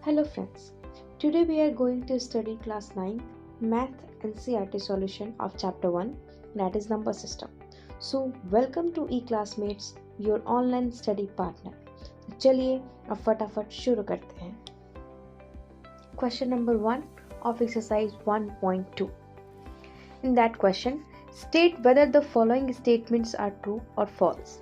Hello friends, today we are going to study class 9 Math NCERT solution of chapter 1 that is number system. So welcome to eClassmates, your online study partner. चलिए अब फटाफट शुरू करते हैं. Question number 1 of exercise 1.2. In that question, state whether the following statements are true or false.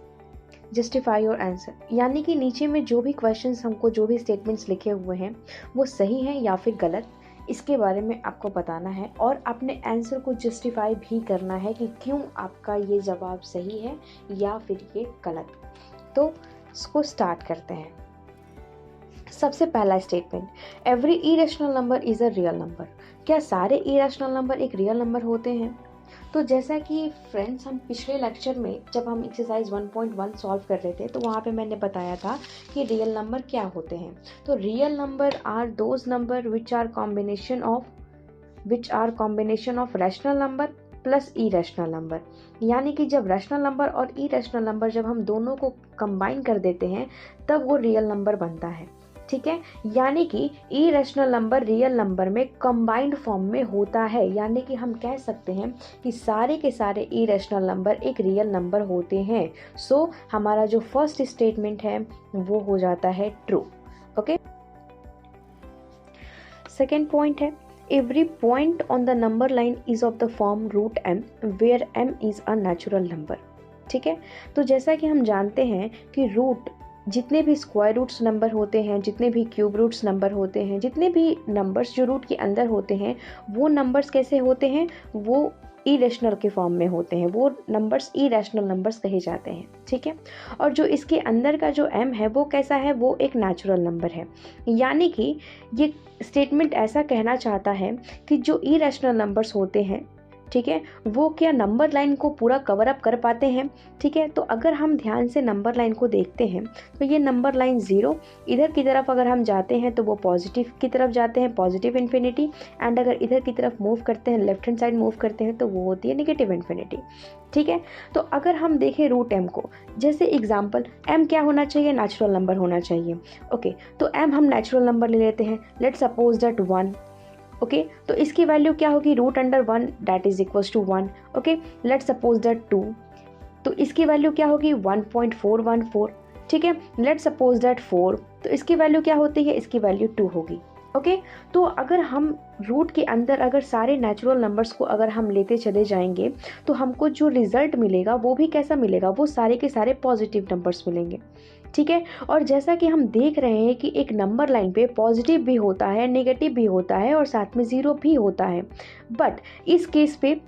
Justify your answer, यानी कि नीचे में जो भी क्वेश्चंस हमको जो भी स्टेटमेंट्स लिखे हुए हैं वो सही हैं या फिर गलत, इसके बारे में आपको बताना है और अपने आंसर को जस्टिफाई भी करना है कि क्यों आपका ये जवाब सही है या फिर ये गलत. तो इसको स्टार्ट करते हैं. सबसे पहला statement, every irrational number is a real number. क्या सारे इरेशनल नंबर एक रियल नंबर होते हैं? तो जैसा कि फ्रेंड्स हम पिछले लेक्चर में जब हम एक्सरसाइज 1.1 सॉल्व कर रहे थे तो वहाँ पे मैंने बताया था कि रियल नंबर क्या होते हैं. तो real number are those number which are combination of rational number plus irrational number. यानी कि जब रैशनल नंबर और इरेशनल नंबर जब हम दोनों को कंबाइन कर देते हैं तब वो रियल नंबर बनता है. ठीक है, यानी कि इरेशनल नंबर रियल नंबर में कंबाइंड फॉर्म में होता है. यानी कि हम कह सकते हैं कि सारे के सारे इरेशनल नंबर एक रियल नंबर होते हैं. सो हमारा जो फर्स्ट स्टेटमेंट है वो हो जाता है ट्रू. ओके, सेकेंड पॉइंट है, every point on the number line is of the form root m where m is a natural number. ठीक है, तो जैसा कि हम जानते हैं कि रूट जितने भी स्क्वायर रूट्स नंबर होते हैं, जितने भी क्यूब रूट्स नंबर होते हैं, जितने भी नंबर्स जो रूट के अंदर होते हैं वो नंबर्स कैसे होते हैं, वो इरेशनल के फॉर्म में होते हैं. वो नंबर्स इरेशनल नंबर्स कहे जाते हैं. ठीक है, और जो इसके अंदर का जो m है वो कैसा है, वो एक नेचुरल नंबर है. यानी कि ये स्टेटमेंट ऐसा कहना चाहता है कि जो इरेशनल नंबर्स होते हैं, ठीक है, वो क्या नंबर लाइन को पूरा कवर अप कर पाते हैं. ठीक है, तो अगर हम ध्यान से नंबर लाइन को देखते हैं तो ये नंबर लाइन 0 इधर की तरफ अगर हम जाते हैं तो वो पॉजिटिव की तरफ जाते हैं, पॉजिटिव इन्फिनिटी. एंड अगर इधर की तरफ मूव करते हैं, लेफ्ट हैंड साइड मूव करते हैं तो वो होती है नेगेटिव इन्फिनिटी. ठीक है, तो अगर हम देखें रूट एम को, जैसे एग्जाम्पल एम क्या होना चाहिए, नेचुरल नंबर होना चाहिए. ओके, तो एम हम नेचुरल नंबर ले लेते हैं. Let's suppose that 1. ओके, तो इसकी वैल्यू क्या होगी, root under 1 that is equals to 1. Okay, let's suppose that 2, तो इसकी वैल्यू क्या होगी 1.414. ठीक है, लेट्स सपोज दैट 4, तो इसकी वैल्यू क्या होती है, इसकी वैल्यू 2 होगी. ओके, तो अगर हम रूट के अंदर अगर सारे नेचुरल नंबर्स को अगर हम लेते चले जाएंगे तो हमको जो रिजल्ट मिलेगा वो भी कैसा मिलेगा, वो सारे के सारे पॉजिटिव नंबर्स मिलेंगे. ठीक है, और जैसा कि हम देख रहे हैं कि एक नंबर लाइन पे पॉजिटिव भी होता है, नेगेटिव भी होता है और साथ में 0 भी होता है. बट इस केस पे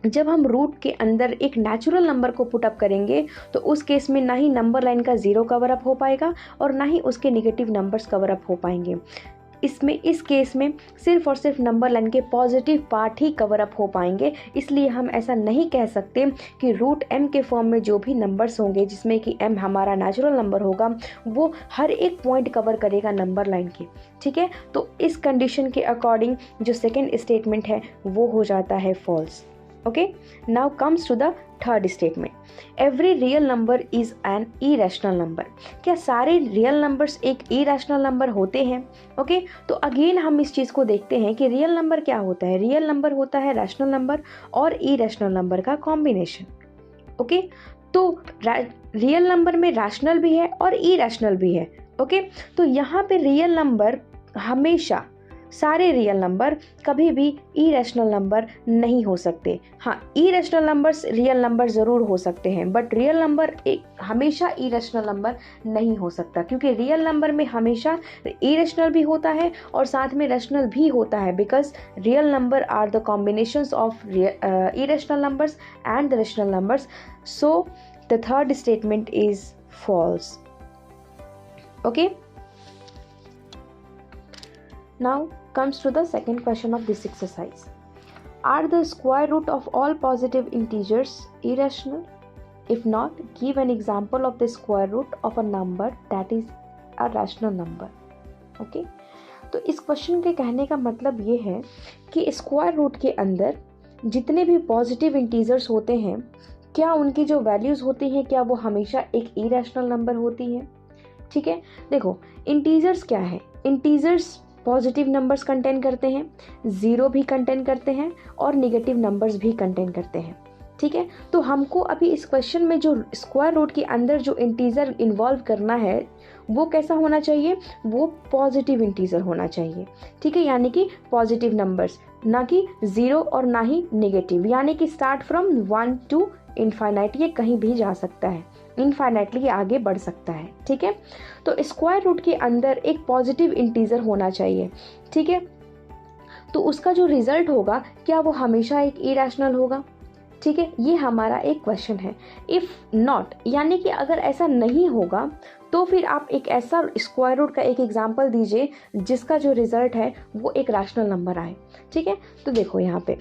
जब हम रूट के अंदर एक नेचुरल नंबर को पुट अप करेंगे तो उस केस में ना ही नंबर लाइन का 0 कवर अप हो पाएगा और ना ही उसके नेगेटिव नंबर्स कवर अप हो पाएंगे. इस केस में सिर्फ और सिर्फ नंबर लाइन के पॉजिटिव पार्ट ही कवर अप हो पाएंगे. इसलिए हम ऐसा नहीं कह सकते कि रूट m के फॉर्म में जो भी नंबर्स होंगे जिसमें कि m हमारा नेचुरल नंबर होगा वो हर एक पॉइंट कवर करेगा नंबर लाइन के. ठीक है, तो इस कंडीशन के अकॉर्डिंग जो सेकेंड स्टेटमेंट है वो हो जाता है false. Okay, now comes to the third statement, every real number is an irrational number. क्या सारे रियल नंबर्स एक इरेशनल नंबर होते हैं? ओके, तो अगेन हम इस चीज़ को देखते हैं कि रियल नंबर क्या होता है. रियल नंबर होता है रैशनल नंबर और इरेशनल नंबर का कॉम्बिनेशन. ओके, तो रियल नंबर में रैशनल भी है और इरेशनल भी है. ओके, तो यहाँ पे रियल नंबर हमेशा, सारे रियल नंबर कभी भी इरेशनल नंबर नहीं हो सकते. हाँ, इरेशनल नंबर्स रियल नंबर ज़रूर हो सकते हैं बट रियल नंबर एक हमेशा इरेशनल नंबर नहीं हो सकता, क्योंकि रियल नंबर में हमेशा इरेशनल भी होता है और साथ में रैशनल भी होता है. Because real number are the combinations of irrational numbers and the rational numbers. So the third statement is false. Okay, now comes to the second question of this exercise. Are the square root of all positive integers irrational? If not, give an example of the square root of a number that is a rational number. Okay, तो इस question के कहने का मतलब ये है कि square root के अंदर जितने भी पॉजिटिव इंटीजर्स होते हैं क्या उनकी जो वैल्यूज़ होती हैं क्या वो हमेशा एक इरेशनल नंबर होती हैं. ठीक है, देखो इंटीजर्स क्या है, इंटीजर्स पॉजिटिव नंबर्स कंटेन करते हैं, ज़ीरो भी कंटेन करते हैं और निगेटिव नंबर्स भी कंटेन करते हैं। ठीक है, तो हमको अभी इस क्वेश्चन में जो स्क्वायर रूट के अंदर जो इंटीजर इन्वॉल्व करना है वो कैसा होना चाहिए, वो पॉजिटिव इंटीजर होना चाहिए। ठीक है, यानी कि पॉजिटिव नंबर्स, ना कि ज़ीरो और ना ही नेगेटिव, यानी कि स्टार्ट फ्रॉम 1 टू इनफाइनाइट, ये कहीं भी जा सकता है, इनफाइनाइटली आगे बढ़ सकता है। ठीक है, तो स्क्वायर रूट के अंदर एक पॉजिटिव इंटीजर होना चाहिए। ठीक है, तो उसका जो रिजल्ट होगा क्या वो हमेशा एक इरेशनल होगा? ठीक है, ये हमारा एक क्वेश्चन है। इफ़ नॉट, यानी कि अगर ऐसा नहीं होगा तो फिर आप एक ऐसा स्क्वायर रूट का एक एग्जांपल दीजिए जिसका जो रिजल्ट है वो एक रैशनल नंबर आए। ठीक है, तो देखो यहाँ पे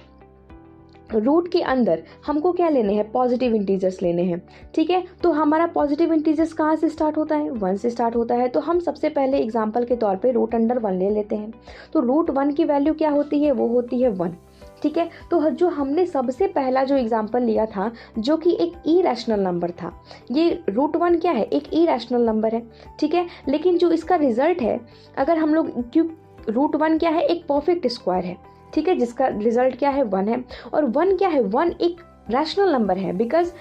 रूट के अंदर हमको क्या लेने हैं, पॉजिटिव इंटीजर्स लेने हैं। ठीक है, तो हमारा पॉजिटिव इंटीजर्स कहाँ से स्टार्ट होता है, 1 से स्टार्ट होता है। तो हम सबसे पहले एग्जांपल के तौर पे रूट अंडर 1 ले लेते हैं। तो रूट 1 की वैल्यू क्या होती है, वो होती है 1। ठीक है, तो जो हमने सबसे पहला जो एग्जांपल लिया था जो कि एक इरेशनल नंबर था, ये रूट 1 क्या है, एक इरेशनल नंबर है। ठीक है, लेकिन जो इसका रिजल्ट है, अगर हम लोग, क्यों रूट 1 क्या है, एक परफेक्ट स्क्वायर है। ठीक है, जिसका रिजल्ट क्या है, 1 है। और 1 क्या है, 1 एक रैशनल नंबर है, बिकॉज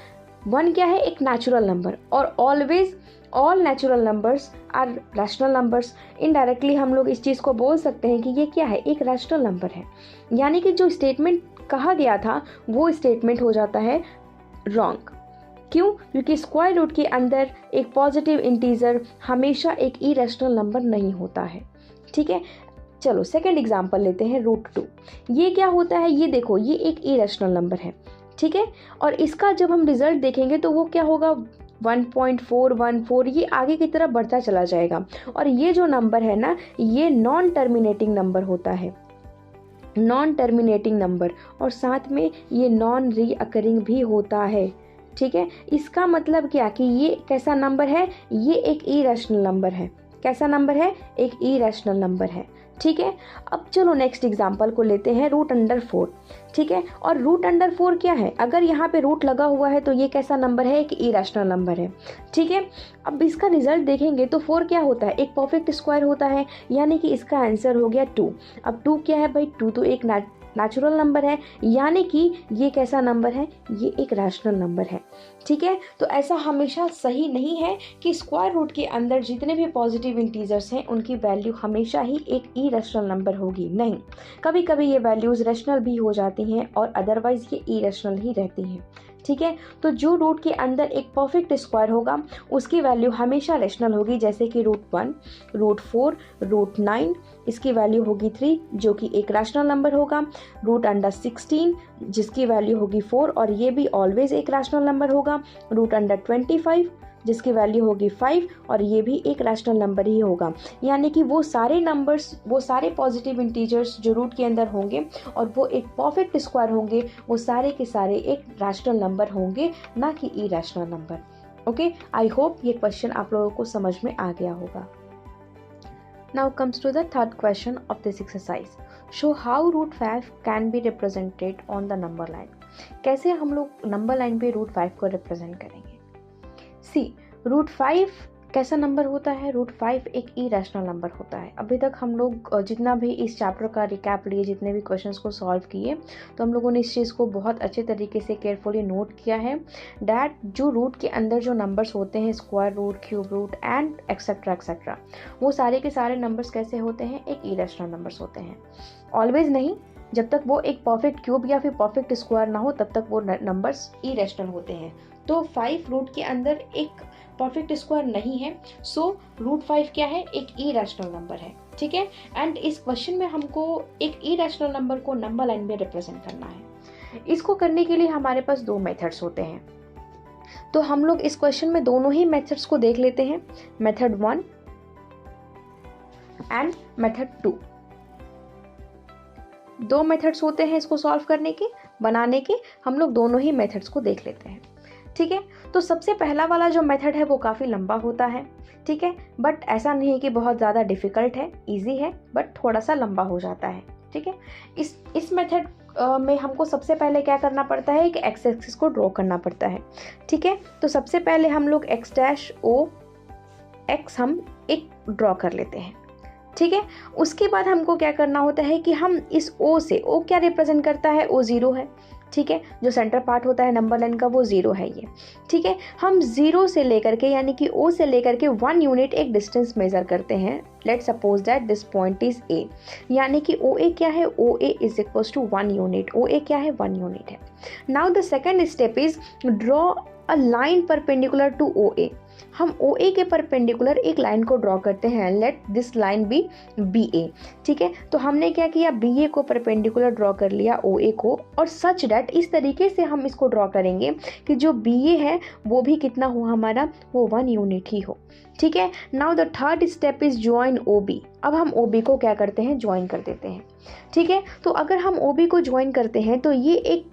1 क्या है, एक नेचुरल नंबर, और always all natural numbers are rational numbers. Indirectly हम लोग इस चीज़ को बोल सकते हैं कि ये क्या है, एक रैशनल नंबर है। यानी कि जो स्टेटमेंट कहा गया था वो स्टेटमेंट हो जाता है रॉन्ग। क्यों? क्योंकि स्क्वायर रूट के अंदर एक पॉजिटिव इंटीजर हमेशा एक इरेशनल नंबर नहीं होता है। ठीक है, चलो सेकंड एग्जांपल लेते हैं, रूट 2। ये क्या होता है, ये देखो, ये एक इरेशनल नंबर है। ठीक है, और इसका जब हम रिजल्ट देखेंगे तो वो क्या होगा, 1.414, ये आगे की तरफ बढ़ता चला जाएगा। और ये जो नंबर है ना, ये नॉन टर्मिनेटिंग नंबर होता है, नॉन टर्मिनेटिंग नंबर, और साथ में ये नॉन रीअकरिंग भी होता है। ठीक है, इसका मतलब क्या कि ये कैसा नंबर है, ये एक इरेशनल नंबर है। कैसा नंबर है, एक इरेशनल नंबर है। ठीक है, अब चलो नेक्स्ट एग्जांपल को लेते हैं, रूट अंडर 4। ठीक है, और रूट अंडर 4 क्या है, अगर यहाँ पे रूट लगा हुआ है तो ये कैसा नंबर है, एक इरेशनल नंबर है। ठीक है, अब इसका रिजल्ट देखेंगे तो 4 क्या होता है, एक परफेक्ट स्क्वायर होता है, यानी कि इसका आंसर हो गया 2। अब 2 क्या है भाई, 2 तो एक नेचुरल नंबर है, यानी कि ये कैसा नंबर है, ये एक रैशनल नंबर है। ठीक है, तो ऐसा हमेशा सही नहीं है कि स्क्वायर रूट के अंदर जितने भी पॉजिटिव इंटीजर्स हैं उनकी वैल्यू हमेशा ही एक इरेशनल नंबर होगी, नहीं, कभी कभी ये वैल्यूज़ रैशनल भी हो जाती हैं और अदरवाइज ये इरेशनल ही रहती हैं। ठीक है, तो जो रूट के अंदर एक परफेक्ट स्क्वायर होगा उसकी वैल्यू हमेशा रैशनल होगी, जैसे कि रूट 1, रूट 4, रूट 9, इसकी वैल्यू होगी 3 जो कि एक रैशनल नंबर होगा। रूट अंडर 16 जिसकी वैल्यू होगी 4 और ये भी ऑलवेज एक रैशनल नंबर होगा। रूट अंडर 25 जिसकी वैल्यू होगी 5 और ये भी एक रैशनल नंबर ही होगा। यानी कि वो सारे नंबर्स, वो सारे पॉजिटिव इंटीजर्स जो रूट के अंदर होंगे और वो एक परफेक्ट स्क्वायर होंगे, वो सारे के सारे एक रैशनल नंबर होंगे, ना कि irrational number. Okay, I hope ये क्वेश्चन आप लोगों को समझ में आ गया होगा। Now comes to the third question of this exercise. Show how root 5 can be represented on the number line. कैसे हम लोग नंबर लाइन पे रूट 5 को रिप्रेजेंट करेंगे? सी, रूट 5 कैसा नंबर होता है, रूट 5 एक इरेशनल नंबर होता है। अभी तक हम लोग जितना भी इस चैप्टर का रिकैप लिए, जितने भी क्वेश्चंस को सॉल्व किए, तो हम लोगों ने इस चीज़ को बहुत अच्छे तरीके से केयरफुली नोट किया है डैट जो रूट के अंदर जो नंबर्स होते हैं, square root, cube root and etcetera etcetera, वो सारे के सारे नंबर्स कैसे होते हैं, एक इरेशनल नंबर्स होते हैं। ऑलवेज नहीं, जब तक वो एक परफेक्ट क्यूब या फिर परफेक्ट स्क्वायर ना हो तब तक वो नंबर्स इरेशनल होते हैं। तो 5 रूट के अंदर एक परफेक्ट स्क्वायर नहीं है, सो रूट 5 क्या है, एक इरेशनल नंबर है। ठीक है, एंड इस क्वेश्चन में हमको एक इरेशनल नंबर को नंबर लाइन में रिप्रेजेंट करना है। इसको करने के लिए हमारे पास 2 मेथड्स होते हैं, तो हम लोग इस क्वेश्चन में दोनों ही मेथड्स को देख लेते हैं, मेथड 1 एंड मेथड 2। 2 मेथड्स होते हैं इसको सॉल्व करने के, बनाने के, हम लोग दोनों ही मेथड्स को देख लेते हैं। ठीक है, तो सबसे पहला वाला जो मेथड है वो काफ़ी लंबा होता है। ठीक है, बट ऐसा नहीं है कि बहुत ज़्यादा डिफ़िकल्ट है, इजी है, बट थोड़ा सा लंबा हो जाता है। ठीक है, इस मेथड में हमको सबसे पहले क्या करना पड़ता है, कि एक्स एक्सिस को ड्रॉ करना पड़ता है। ठीक है, तो सबसे पहले हम लोग x डैश ओ एक्स हम एक ड्रॉ कर लेते हैं, ठीक है। उसके बाद हमको क्या करना होता है कि हम इस ओ से, ओ क्या रिप्रेजेंट करता है, ओ ज़ीरो है, ठीक है। जो सेंटर पार्ट होता है नंबर लाइन का वो ज़ीरो है ये, ठीक है। हम ज़ीरो से लेकर के यानी कि ओ से लेकर के 1 यूनिट एक डिस्टेंस मेजर करते हैं। Let suppose that this point is A, यानी कि ओ ए क्या है, O A is equals to 1 unit, O A क्या है, 1 यूनिट है। Now the second step is draw a line perpendicular to O A. हम ओ ए के perpendicular एक लाइन को ड्रॉ करते हैं, let this line B B A, ठीक है। तो हमने क्या किया, बी ए को परपेंडिकुलर ड्रॉ कर लिया ओ ए को, और सच डैट इस तरीके से हम इसको ड्रॉ करेंगे कि जो बी ए है वो भी कितना हो हमारा, वो 1 यूनिट ही हो, ठीक है। Now the third step is join O B. अब हम ओ बी को क्या करते हैं, ज्वाइन कर देते हैं, ठीक है। तो अगर हम ओ बी को ज्वाइन करते हैं तो ये एक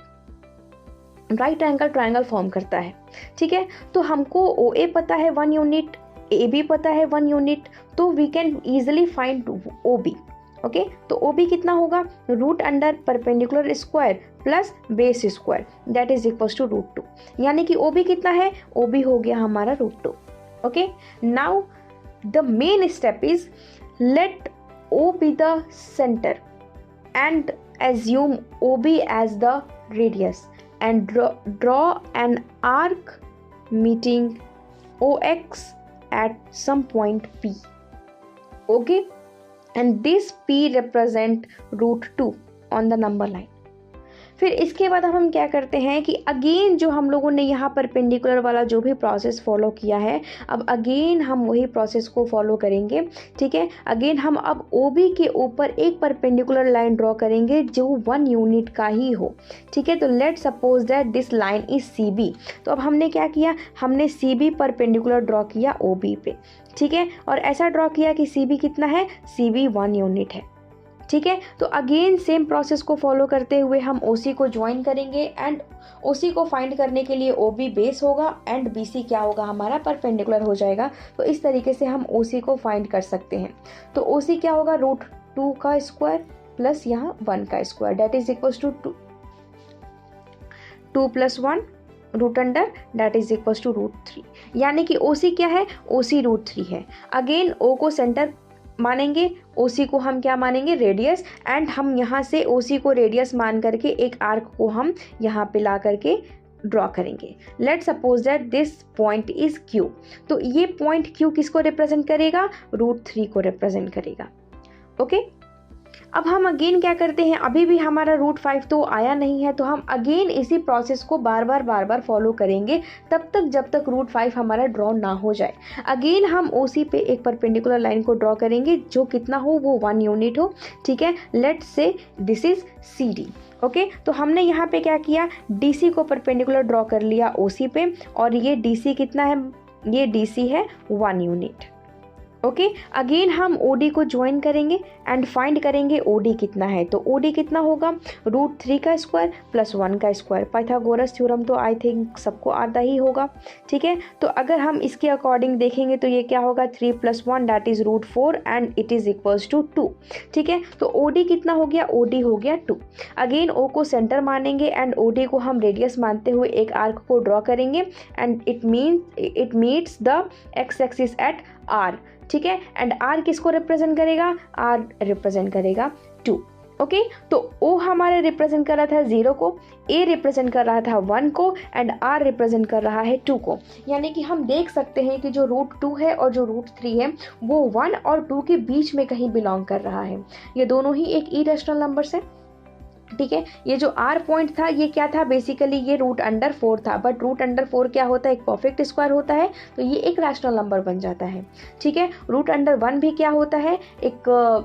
राइट एंगल ट्रायंगल फॉर्म करता है, ठीक है। तो हमको ओ ए पता है 1 यूनिट, ए बी पता है 1 यूनिट, तो we can easily find O B, okay. तो ओ बी कितना होगा, root under perpendicular square plus base square that is equals to root 2, यानी कि ओ बी कितना है, ओ बी हो गया हमारा root 2, okay. Now the main step is let O B the centre and assume OB as the radius and draw an arc meeting OX at some point P, okay, and this P represent root 2 on the number line. फिर इसके बाद हम क्या करते हैं कि again जो हम लोगों ने यहाँ परपेंडिकुलर वाला जो भी प्रोसेस फॉलो किया है, अब अगेन हम वही प्रोसेस को फॉलो करेंगे, ठीक है। अगेन हम अब OB के ऊपर एक परपेंडिकुलर लाइन ड्रॉ करेंगे जो 1 यूनिट का ही हो, ठीक है। तो late suppose that this line is CB। तो अब हमने क्या किया, हमने CB परपेंडिकुलर ड्रॉ किया OB पे, ठीक है, और ऐसा ड्रॉ किया कि CB कितना है, CB 1 यूनिट है, ठीक है। तो अगेन सेम प्रोसेस को फॉलो करते हुए हम OC को ज्वाइन करेंगे एंड OC को फाइंड करने के लिए OB बेस होगा एंड BC क्या होगा हमारा, परपेंडिकुलर हो जाएगा। तो इस तरीके से हम OC को फाइंड कर सकते हैं। तो OC क्या होगा, रूट 2 का स्क्वायर प्लस यहाँ 1 का square that is equals to 2 + 1 root under that is equals to root 3, यानी कि OC क्या है, OC रूट 3 है। अगेन O को सेंटर मानेंगे, OC को हम क्या मानेंगे, रेडियस, एंड हम यहाँ से OC को रेडियस मान करके एक आर्क को हम यहाँ पे ला करके ड्रॉ करेंगे। Late suppose that this point is Q। तो ये पॉइंट Q किसको रिप्रेजेंट करेगा, रूट 3 को रिप्रेजेंट करेगा, ओके। अब हम अगेन क्या करते हैं, अभी भी हमारा रूट 5 तो आया नहीं है, तो हम अगेन इसी प्रोसेस को बार बार फॉलो करेंगे तब तक जब तक रूट 5 हमारा ड्रॉ ना हो जाए। अगेन हम OC पे एक परपेंडिकुलर लाइन को ड्रॉ करेंगे जो कितना हो, वो 1 यूनिट हो, ठीक है। Let's say this is CD, okay. तो हमने यहाँ पे क्या किया, DC को परपेंडिकुलर ड्रॉ कर लिया OC पे, और ये DC कितना है, ये DC है 1 यूनिट, ओके। अगेन हम OD को ज्वाइन करेंगे एंड फाइंड करेंगे OD कितना है। तो OD कितना होगा, रूट 3 का स्क्वायर प्लस 1 का स्क्वायर। पाइथागोरस थ्योरम तो आई थिंक सबको आता ही होगा, ठीक है। तो अगर हम इसके अकॉर्डिंग देखेंगे तो ये क्या होगा, 3 + 1 that is root 4 and it is equals to 2, ठीक है। तो OD कितना हो गया, OD हो गया 2। अगेन O को सेंटर मानेंगे एंड OD को हम रेडियस मानते हुए एक आर्क को ड्रॉ करेंगे and it meets the x axis at R, ठीक है। एंड R किसको रिप्रेजेंट करेगा, R रिप्रेजेंट करेगा 2, ओके। तो O हमारे रिप्रेजेंट कर रहा था 0 को, A रिप्रेजेंट कर रहा था 1 को एंड R रिप्रेजेंट कर रहा है 2 को। यानी कि हम देख सकते हैं कि जो रूट 2 है और जो रूट 3 है वो 1 और 2 के बीच में कहीं बिलोंग कर रहा है। ये दोनों ही एक इरेशनल नंबर्स है, ठीक है। ये जो R पॉइंट था ये क्या था, बेसिकली ये रूट अंडर 4 था, बट रूट अंडर 4 क्या होता है, एक परफेक्ट स्क्वायर होता है, तो ये एक रैशनल नंबर बन जाता है, ठीक है। रूट अंडर 1 भी क्या होता है, एक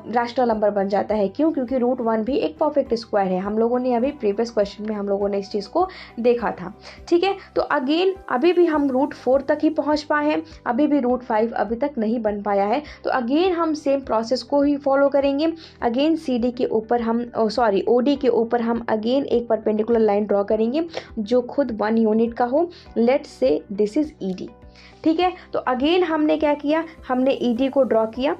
रैशनल नंबर बन जाता है, क्यों, क्योंकि रूट 1 भी एक परफेक्ट स्क्वायर है। हम लोगों ने अभी प्रीवियस क्वेश्चन में हम लोगों ने इस चीज़ को देखा था, ठीक है। तो अगेन अभी भी हम रूट 4 तक ही पहुँच पाए हैं, अभी भी रूट 5 अभी तक नहीं बन पाया है। तो अगेन हम सेम प्रोसेस को ही फॉलो करेंगे। अगेन CD के ऊपर हम OD के ऊपर हम अगेन एक परपेंडिकुलर लाइन ड्रॉ करेंगे जो खुद 1 यूनिट का हो। Let's say this is ED, ठीक है। तो अगेन हमने क्या किया, हमने ED को ड्रॉ किया,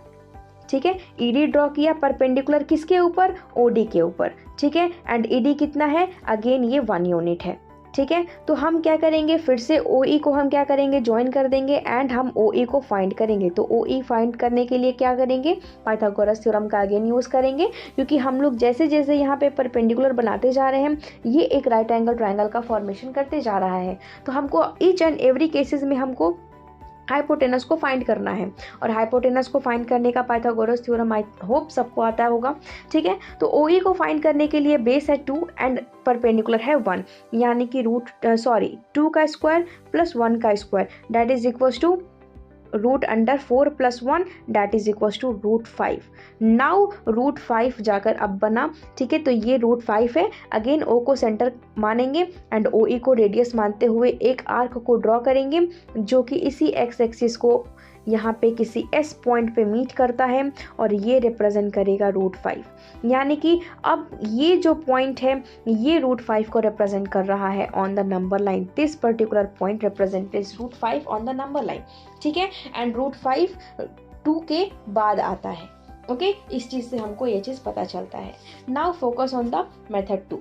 ठीक है। ED ड्रॉ किया परपेंडिकुलर किसके ऊपर, OD के ऊपर, ठीक है। एंड ED कितना है, अगेन ये 1 यूनिट है, ठीक है। तो हम क्या करेंगे, फिर से ओ ई को हम क्या करेंगे, ज्वाइन कर देंगे एंड हम ओ ई को फाइंड करेंगे। तो ओ ई फाइंड करने के लिए क्या करेंगे, पाइथागोरस थ्योरम का अगेन यूज़ करेंगे, क्योंकि हम लोग जैसे जैसे यहाँ पे परपेंडिकुलर बनाते जा रहे हैं ये एक राइट एंगल ट्रायंगल का फॉर्मेशन करते जा रहा है। तो हमको ईच एंड एवरी केसेस में हमको हाइपोटेनस को फाइंड करना है, और हाइपोटेनस को फाइंड करने का पाइथागोरस थ्योरम आई होप सबको आता होगा। ठीक है। तो ओ ई को फाइंड करने के लिए बेस है 2 एंड परपेंडिकुलर है 1, यानी कि 2 का स्क्वायर प्लस 1 का square that is equals to √4 + 1 that is equals to √5। Now √5 जाकर अब बना। ठीक है। तो ये √5 है। अगेन ओ को सेंटर मानेंगे एंड ओ ई को रेडियस मानते हुए एक आर्क को ड्रॉ करेंगे जो कि इसी एक्स एक्सिस को यहाँ पे किसी एस पॉइंट पे मीट करता है, और ये रिप्रेजेंट करेगा √5, यानी कि अब ये जो पॉइंट है ये √5 को रिप्रेजेंट कर रहा है on the number line. This particular point represents √5 on the number line. ठीक है। एंड √5 2 के बाद आता है। ओके, इस चीज़ से हमको ये चीज़ पता चलता है। Now focus on the method 2।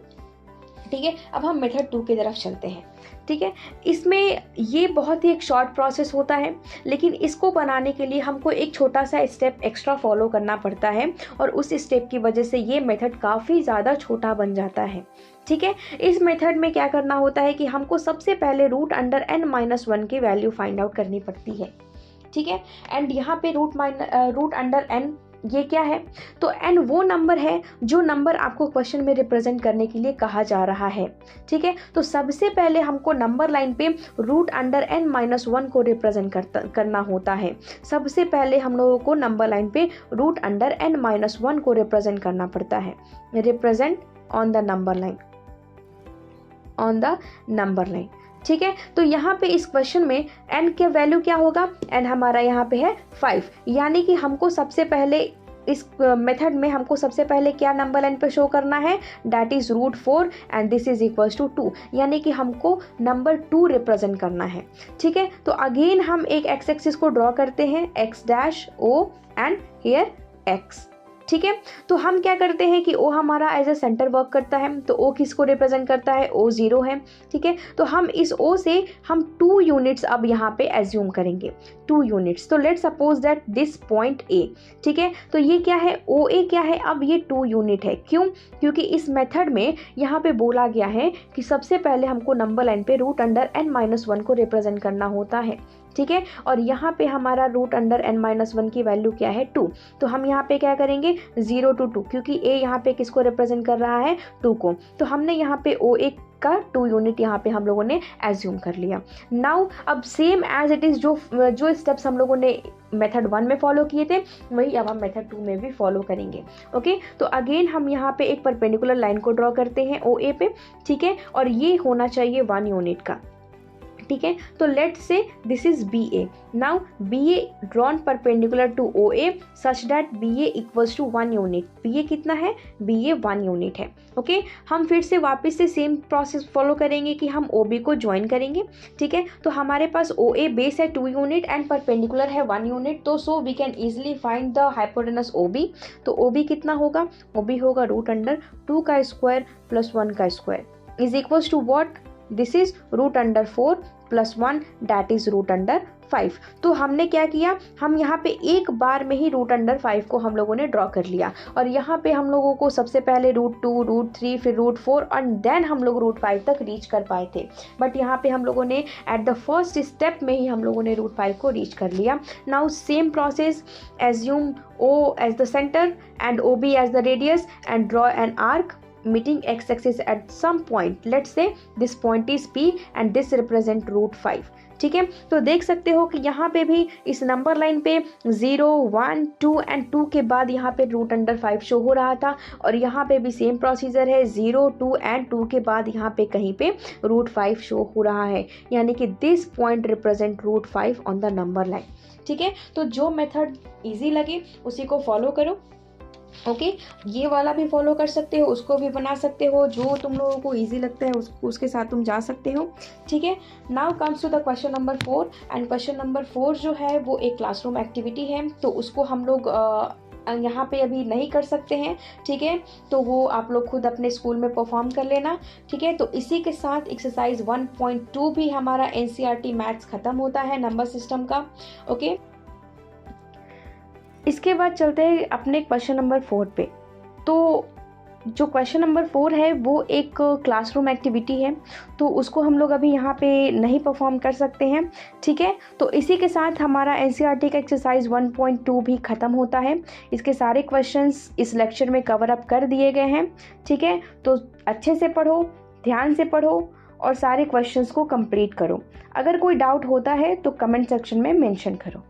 ठीक है। अब हम मेथड 2 की तरफ चलते हैं। ठीक है। इसमें ये बहुत ही एक शॉर्ट प्रोसेस होता है, लेकिन इसको बनाने के लिए हमको एक छोटा सा स्टेप एक्स्ट्रा फॉलो करना पड़ता है, और उस स्टेप की वजह से ये मेथड काफ़ी ज़्यादा छोटा बन जाता है। ठीक है। इस मेथड में क्या करना होता है कि हमको सबसे पहले √n-1 की वैल्यू फाइंड आउट करनी पड़ती है। ठीक है। एंड यहाँ पे √n ये क्या है, तो n वो नंबर है जो नंबर आपको क्वेश्चन में रिप्रेजेंट करने के लिए कहा जा रहा है। ठीक है। तो सबसे पहले हमको नंबर लाइन पे √n-1 को रिप्रेजेंट करना होता है। सबसे पहले हम लोगों को नंबर लाइन पे √n-1 को रिप्रेजेंट करना पड़ता है। Represent on the number line, ठीक है। तो यहाँ पे इस क्वेश्चन में n के वैल्यू क्या होगा, n हमारा यहाँ पे है 5, यानी कि हमको सबसे पहले इस मेथड में हमको सबसे पहले क्या नंबर लाइन पे शो करना है, that is √4 and this is equals to 2, यानी कि हमको नंबर 2 रिप्रेजेंट करना है। ठीक है। तो अगेन हम एक एक्स एक्सिस को ड्रॉ करते हैं, x-O एंड हियर x। ठीक है। तो हम क्या करते हैं कि O हमारा एज ए सेंटर वर्क करता है, तो O किसको रिप्रेजेंट करता है, O 0 है। ठीक है। तो हम इस O से हम 2 यूनिट्स अब यहाँ पे एज्यूम करेंगे, 2 यूनिट्स। तो let's suppose that this point A। ठीक है। तो ये क्या है, OA क्या है, अब ये 2 यूनिट है। क्यों, क्योंकि इस मेथड में यहाँ पे बोला गया है कि सबसे पहले हमको नंबर लाइन पे √n-1 को रिप्रेजेंट करना होता है। ठीक है। और यहाँ पे हमारा √n-1 की वैल्यू क्या है, 2। तो हम यहाँ पे क्या करेंगे, 0 to 2, क्योंकि A यहाँ पे किसको रिप्रेजेंट कर रहा है, 2 को। तो हमने यहाँ पे OA का 2 यूनिट यहाँ पे हम लोगों ने एज्यूम कर लिया। नाउ अब सेम एज इट इज़ जो स्टेप्स हम लोगों ने मेथड 1 में फॉलो किए थे वही अब हम मेथड 2 में भी फॉलो करेंगे। ओके। तो अगेन हम यहाँ पे एक परपेंडिकुलर लाइन को ड्रॉ करते हैं OA पे। ठीक है। और ये होना चाहिए 1 यूनिट का। ठीक है। तो let's say this is BA। Now BA drawn perpendicular to OA such that BA equals to 1 unit. BA कितना है, BA 1 यूनिट है। ओके। हम फिर से वापस से सेम प्रोसेस फॉलो करेंगे कि हम OB को ज्वाइन करेंगे। ठीक है। तो हमारे पास OA बेस है 2 यूनिट एंड परपेंडिकुलर है 1 यूनिट, तो so we can easily find the hypotenuse OB। तो OB कितना होगा, OB होगा √2 का स्क्वायर प्लस 1 का square is equals to what, this is √4 + 1 that is √5। तो हमने क्या किया, हम यहाँ पे एक बार में ही √5 को हम लोगों ने ड्रॉ कर लिया, और यहाँ पे हम लोगों को सबसे पहले √2, √3 फिर √4 और देन हम लोग √5 तक रीच कर पाए थे। बट यहाँ पे हम लोगों ने एट द फर्स्ट स्टेप में ही हम लोगों ने √5 को रीच कर लिया। Now same process, assume O as the centre and OB as the radius and draw an arc meeting x-axis at some point. Let's say this point is P and this represent √5। ठीक है। तो देख सकते हो कि यहाँ पे भी इस नंबर लाइन पे 0, 1, 2 एंड 2 के बाद यहाँ पे √5 शो हो रहा था, और यहाँ पे भी सेम प्रोसीजर है, 0, 2 एंड 2 के बाद यहाँ पे कहीं पे √5 शो हो रहा है, यानी कि this point represent √5 on the number line. ठीक है। तो जो मेथड इजी लगे उसी को फॉलो करो। ओके। ये वाला भी फॉलो कर सकते हो, उसको भी बना सकते हो, जो तुम लोगों को इजी लगता है उसके साथ तुम जा सकते हो। ठीक है। Now comes to the question number 4 and question number 4 जो है वो एक क्लासरूम एक्टिविटी है, तो उसको हम लोग यहाँ पे अभी नहीं कर सकते हैं, ठीक है, तो वो आप लोग खुद अपने स्कूल में परफॉर्म कर लेना, ठीक है। तो इसी के साथ एक्सरसाइज 1.2 भी हमारा एनसीईआरटी मैथ्स खत्म होता है नंबर सिस्टम का। ओके, इसके बाद चलते हैं अपने क्वेश्चन नंबर 4 पे। तो जो क्वेश्चन नंबर 4 है वो एक क्लासरूम एक्टिविटी है, तो उसको हम लोग अभी यहाँ पे नहीं परफॉर्म कर सकते हैं, ठीक है। तो इसी के साथ हमारा एनसीईआरटी का एक्सरसाइज 1.2 भी ख़त्म होता है। इसके सारे क्वेश्चंस इस लेक्चर में कवर अप कर दिए गए हैं, ठीक है। तो अच्छे से पढ़ो, ध्यान से पढ़ो और सारे क्वेश्चंस को कंप्लीट करो। अगर कोई डाउट होता है तो कमेंट सेक्शन में मेंशन करो।